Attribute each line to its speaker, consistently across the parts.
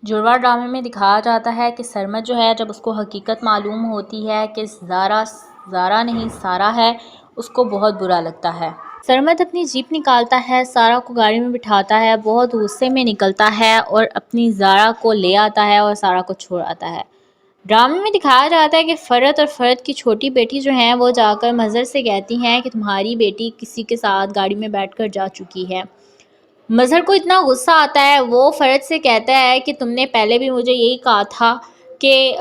Speaker 1: جڑواں ڈرامے میں دکھایا جاتا ہے کہ سرمد جو ہے جب اس کو حقیقت معلوم ہوتی ہے کہ زارا نہیں سارا ہے، اس کو بہت برا لگتا ہے۔ سرمد اپنی جیپ نکالتا ہے، سارا کو گاڑی میں بٹھاتا ہے، بہت غصے میں نکلتا ہے اور اپنی زارا کو لے آتا ہے اور سارا کو چھوڑ آتا ہے۔ ڈرامے میں دکھایا جاتا ہے کہ فرد اور فرد کی چھوٹی بیٹی جو ہیں وہ جا کر مظہر سے کہتی ہیں کہ تمہاری بیٹی کسی کے ساتھ گاڑی میں بیٹھ کر جا چکی ہے۔ مظہر کو اتنا غصہ آتا ہے، وہ فرد سے کہتا ہے کہ تم نے پہلے بھی مجھے یہی کہا تھا کہ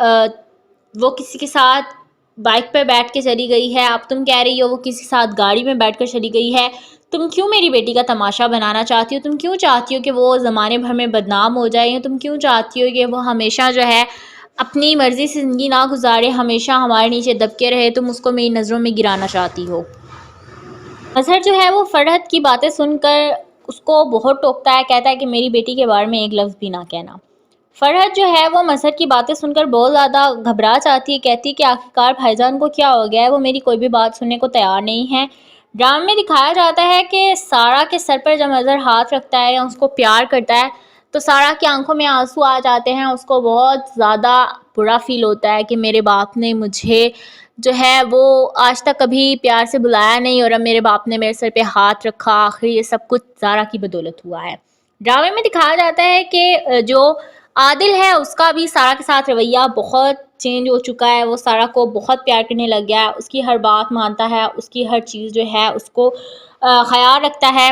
Speaker 1: وہ کسی کے ساتھ بائک پہ بیٹھ کے چلی گئی ہے، اب تم کہہ رہی ہو وہ کسی کے ساتھ گاڑی میں بیٹھ کر چلی گئی ہے۔ تم کیوں میری بیٹی کا تماشا بنانا چاہتی ہو؟ تم کیوں چاہتی ہو کہ وہ زمانے بھر میں بدنام ہو جائے؟ تم کیوں چاہتی ہو کہ وہ ہمیشہ جو ہے اپنی مرضی سے زندگی نہ گزارے، ہمیشہ ہمارے نیچے دبکے رہے؟ تم اس کو میری نظروں میں گرانا چاہتی ہو۔ مظہر جو ہے وہ فرحت کی باتیں سن کر اس کو بہت ٹوکتا ہے، کہتا ہے کہ میری بیٹی کے بارے میں ایک لفظ بھی نہ کہنا۔ فرحت جو ہے وہ مظہر کی باتیں سن کر بہت زیادہ گھبرا جاتی ہے، کہتی ہے کہ آخرکار بھائی جان کو کیا ہو گیا ہے، وہ میری کوئی بھی بات سننے کو تیار نہیں ہے۔ ڈرامے میں دکھایا جاتا ہے کہ سارا کے سر پر جب مظہر ہاتھ رکھتا ہے یا اس کو پیار کرتا ہے تو سارا کی آنکھوں میں آنسو آ جاتے ہیں، اس کو بہت زیادہ برا فیل ہوتا ہے کہ میرے باپ نے مجھے جو ہے وہ آج تک کبھی پیار سے بلایا نہیں اور اب میرے باپ نے میرے سر پہ ہاتھ رکھا، آخر یہ سب کچھ زارا کی بدولت ہوا ہے۔ ڈرامے میں دکھایا جاتا ہے کہ جو عادل ہے اس کا بھی سارا کے ساتھ رویہ بہت چینج ہو چکا ہے، وہ سارا کو بہت پیار کرنے لگ گیا ہے، اس کی ہر بات مانتا ہے، اس کی ہر چیز جو ہے اس کو خیال رکھتا ہے،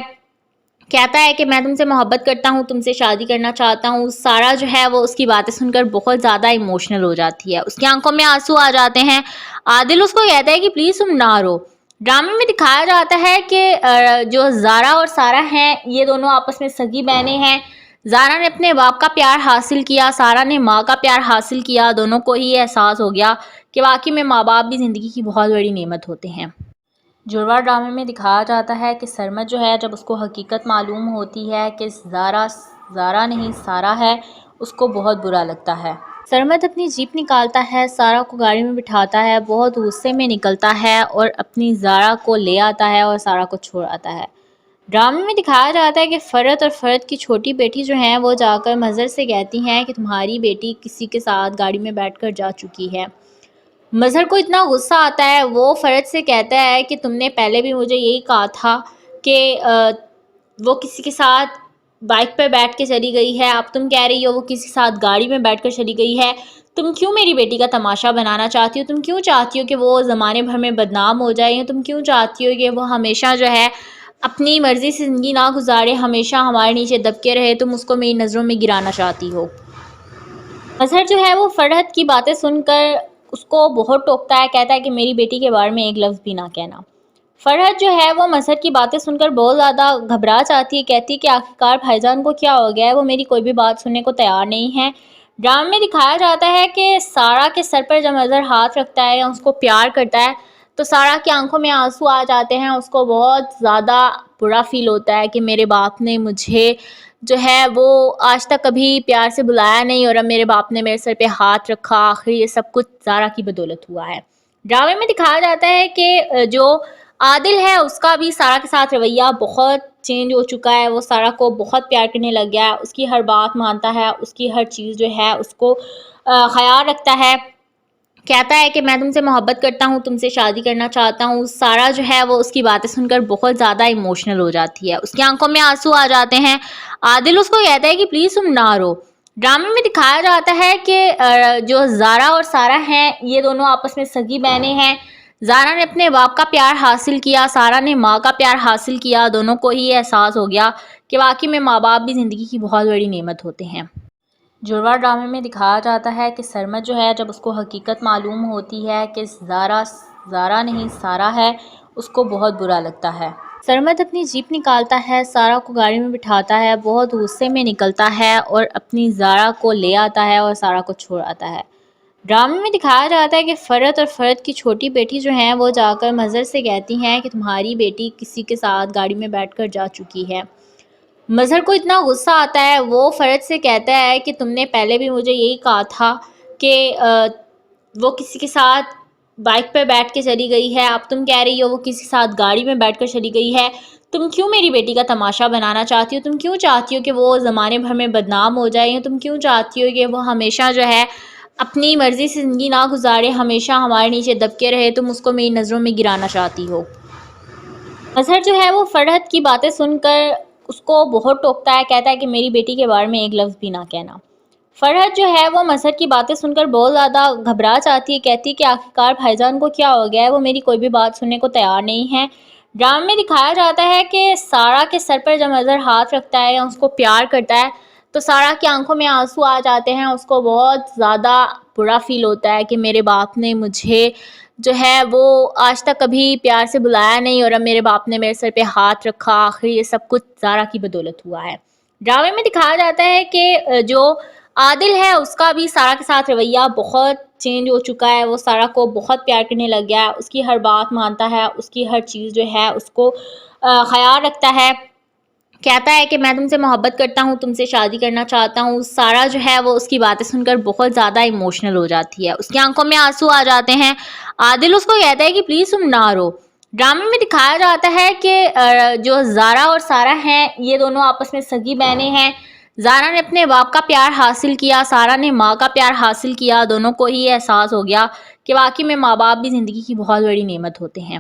Speaker 1: کہتا ہے کہ میں تم سے محبت کرتا ہوں، تم سے شادی کرنا چاہتا ہوں۔ سارا جو ہے وہ اس کی باتیں سن کر بہت زیادہ ایموشنل ہو جاتی ہے، اس کی آنکھوں میں آنسو آ جاتے ہیں۔ عادل اس کو کہتا ہے کہ پلیز تم نہ رو۔ ڈرامے میں دکھایا جاتا ہے کہ جو زارا اور سارا ہیں یہ دونوں آپس میں سگی بہنیں ہیں۔ زارا نے اپنے باپ کا پیار حاصل کیا، سارا نے ماں کا پیار حاصل کیا، دونوں کو ہی احساس ہو گیا کہ واقعی میں ماں باپ بھی زندگی کی بہت بڑی نعمت ہوتے ہیں۔ جڑواں ڈرامے میں دکھایا جاتا ہے کہ سرمد جو ہے جب اس کو حقیقت معلوم ہوتی ہے کہ زارا نہیں سارا ہے، اس کو بہت برا لگتا ہے۔ سرمد اپنی جیپ نکالتا ہے، سارا کو گاڑی میں بٹھاتا ہے، بہت غصے میں نکلتا ہے اور اپنی زارا کو لے آتا ہے اور سارا کو چھوڑ آتا ہے۔ ڈرامے میں دکھایا جاتا ہے کہ فرد اور فرد کی چھوٹی بیٹی جو ہیں وہ جا کر مظہر سے کہتی ہیں کہ تمہاری بیٹی کسی کے ساتھ گاڑی میں بیٹھ کر جا چکی ہے۔ مظہر کو اتنا غصہ آتا ہے، وہ فرد سے کہتا ہے کہ تم نے پہلے بھی مجھے یہی کہا تھا کہ وہ کسی کے ساتھ بائک پہ بیٹھ کے چلی گئی ہے، اب تم کہہ رہی ہو وہ کسی کے ساتھ گاڑی میں بیٹھ کر چلی گئی ہے۔ تم کیوں میری بیٹی کا تماشا بنانا چاہتی ہو؟ تم کیوں چاہتی ہو کہ وہ زمانے بھر میں بدنام ہو جائے؟ تم کیوں چاہتی ہو کہ وہ ہمیشہ جو ہے اپنی مرضی سے زندگی نہ گزارے، ہمیشہ ہمارے نیچے دبکے رہے؟ تم اس کو میری نظروں میں گرانا چاہتی ہو۔ مظہر جو ہے وہ فرحت کی باتیں سن کر اس کو بہت ٹوکتا ہے، کہتا ہے کہ میری بیٹی کے بارے میں ایک لفظ بھی نہ کہنا۔ فرحت جو ہے وہ مظہر کی باتیں سن کر بہت زیادہ گھبرا جاتی ہے، کہتی ہے کہ آخرکار بھائی جان کو کیا ہو گیا ہے، وہ میری کوئی بھی بات سننے کو تیار نہیں ہے۔ ڈرامے میں دکھایا جاتا ہے کہ سارا کے سر پر جب مظہر ہاتھ رکھتا ہے یا اس کو پیار کرتا ہے تو سارا کی آنکھوں میں آنسو آ جاتے ہیں، اس کو بہت زیادہ برا فیل ہوتا ہے کہ میرے باپ نے مجھے جو ہے وہ آج تک کبھی پیار سے بلایا نہیں اور اب میرے باپ نے میرے سر پہ ہاتھ رکھا، آخر یہ سب کچھ زارا کی بدولت ہوا ہے۔ ڈرامے میں دکھایا جاتا ہے کہ جو عادل ہے اس کا بھی سارا کے ساتھ رویہ بہت چینج ہو چکا ہے، وہ سارا کو بہت پیار کرنے لگ گیا ہے، اس کی ہر بات مانتا ہے، اس کی ہر چیز جو ہے اس کو خیال رکھتا ہے، کہتا ہے کہ میں تم سے محبت کرتا ہوں، تم سے شادی کرنا چاہتا ہوں۔ سارا جو ہے وہ اس کی باتیں سن کر بہت زیادہ ایموشنل ہو جاتی ہے، اس کی آنکھوں میں آنسو آ جاتے ہیں۔ عادل اس کو کہتا ہے کہ پلیز تم نہ رو۔ ڈرامے میں دکھایا جاتا ہے کہ جو زارا اور سارا ہیں یہ دونوں آپس میں سگی بہنیں ہیں۔ زارا نے اپنے باپ کا پیار حاصل کیا، سارا نے ماں کا پیار حاصل کیا، دونوں کو ہی احساس ہو گیا کہ واقعی میں ماں باپ بھی زندگی کی بہت بڑی نعمت ہوتے ہیں۔ جڑواں ڈرامے میں دکھایا جاتا ہے کہ سرمد جو ہے جب اس کو حقیقت معلوم ہوتی ہے کہ زارا نہیں سارا ہے، اس کو بہت برا لگتا ہے۔ سرمد اپنی جیپ نکالتا ہے، سارا کو گاڑی میں بٹھاتا ہے، بہت غصے میں نکلتا ہے اور اپنی زارا کو لے آتا ہے اور سارا کو چھوڑ آتا ہے۔ ڈرامے میں دکھایا جاتا ہے کہ فرد اور فرد کی چھوٹی بیٹی جو ہیں وہ جا کر مظہر سے کہتی ہیں کہ تمہاری بیٹی کسی کے ساتھ گاڑی میں بیٹھ کر جا چکی ہے۔ مظہر کو اتنا غصہ آتا ہے، وہ فرد سے کہتا ہے کہ تم نے پہلے بھی مجھے یہی کہا تھا کہ وہ کسی کے ساتھ بائک پہ بیٹھ کے چلی گئی ہے، اب تم کہہ رہی ہو وہ کسی کے ساتھ گاڑی میں بیٹھ کر چلی گئی ہے۔ تم کیوں میری بیٹی کا تماشا بنانا چاہتی ہو؟ تم کیوں چاہتی ہو کہ وہ زمانے بھر میں بدنام ہو جائے؟ تم کیوں چاہتی ہو کہ وہ ہمیشہ جو ہے اپنی مرضی سے زندگی نہ گزارے، ہمیشہ ہمارے نیچے دبکے رہے؟ تم اس کو میری نظروں میں گرانا چاہتی ہو۔ مظہر جو ہے وہ فرحت کی باتیں سن کر اس کو بہت ٹوکتا ہے، کہتا ہے کہ میری بیٹی کے بارے میں ایک لفظ بھی نہ کہنا۔ فرحت جو ہے وہ مظہر کی باتیں سن کر بہت زیادہ گھبرا جاتی ہے، کہتی ہے کہ آخرکار بھائی جان کو کیا ہو گیا ہے، وہ میری کوئی بھی بات سننے کو تیار نہیں ہے۔ ڈرامے میں دکھایا جاتا ہے کہ سارا کے سر پر جب مظہر ہاتھ رکھتا ہے یا اس کو پیار کرتا ہے تو سارا کی آنکھوں میں آنسو آ جاتے ہیں، اس کو بہت زیادہ برا فیل ہوتا ہے کہ میرے باپ نے مجھے جو ہے وہ آج تک کبھی پیار سے بلایا نہیں اور اب میرے باپ نے میرے سر پہ ہاتھ رکھا، آخر یہ سب کچھ زارا کی بدولت ہوا ہے۔ ڈرامے میں دکھایا جاتا ہے کہ جو عادل ہے اس کا بھی سارا کے ساتھ رویہ بہت چینج ہو چکا ہے، وہ سارا کو بہت پیار کرنے لگ گیا ہے، اس کی ہر بات مانتا ہے، اس کی ہر چیز جو ہے اس کو خیال رکھتا ہے، کہتا ہے کہ میں تم سے محبت کرتا ہوں، تم سے شادی کرنا چاہتا ہوں۔ سارا جو ہے وہ اس کی باتیں سن کر بہت زیادہ ایموشنل ہو جاتی ہے، اس کی آنکھوں میں آنسو آ جاتے ہیں۔ عادل اس کو کہتا ہے کہ پلیز تم نہ رو۔ ڈرامے میں دکھایا جاتا ہے کہ جو زارا اور سارا ہیں یہ دونوں آپس میں سگی بہنیں ہیں۔ زارا نے اپنے باپ کا پیار حاصل کیا، سارا نے ماں کا پیار حاصل کیا، دونوں کو ہی احساس ہو گیا کہ واقعی میں ماں باپ بھی زندگی کی بہت بڑی نعمت ہوتے ہیں۔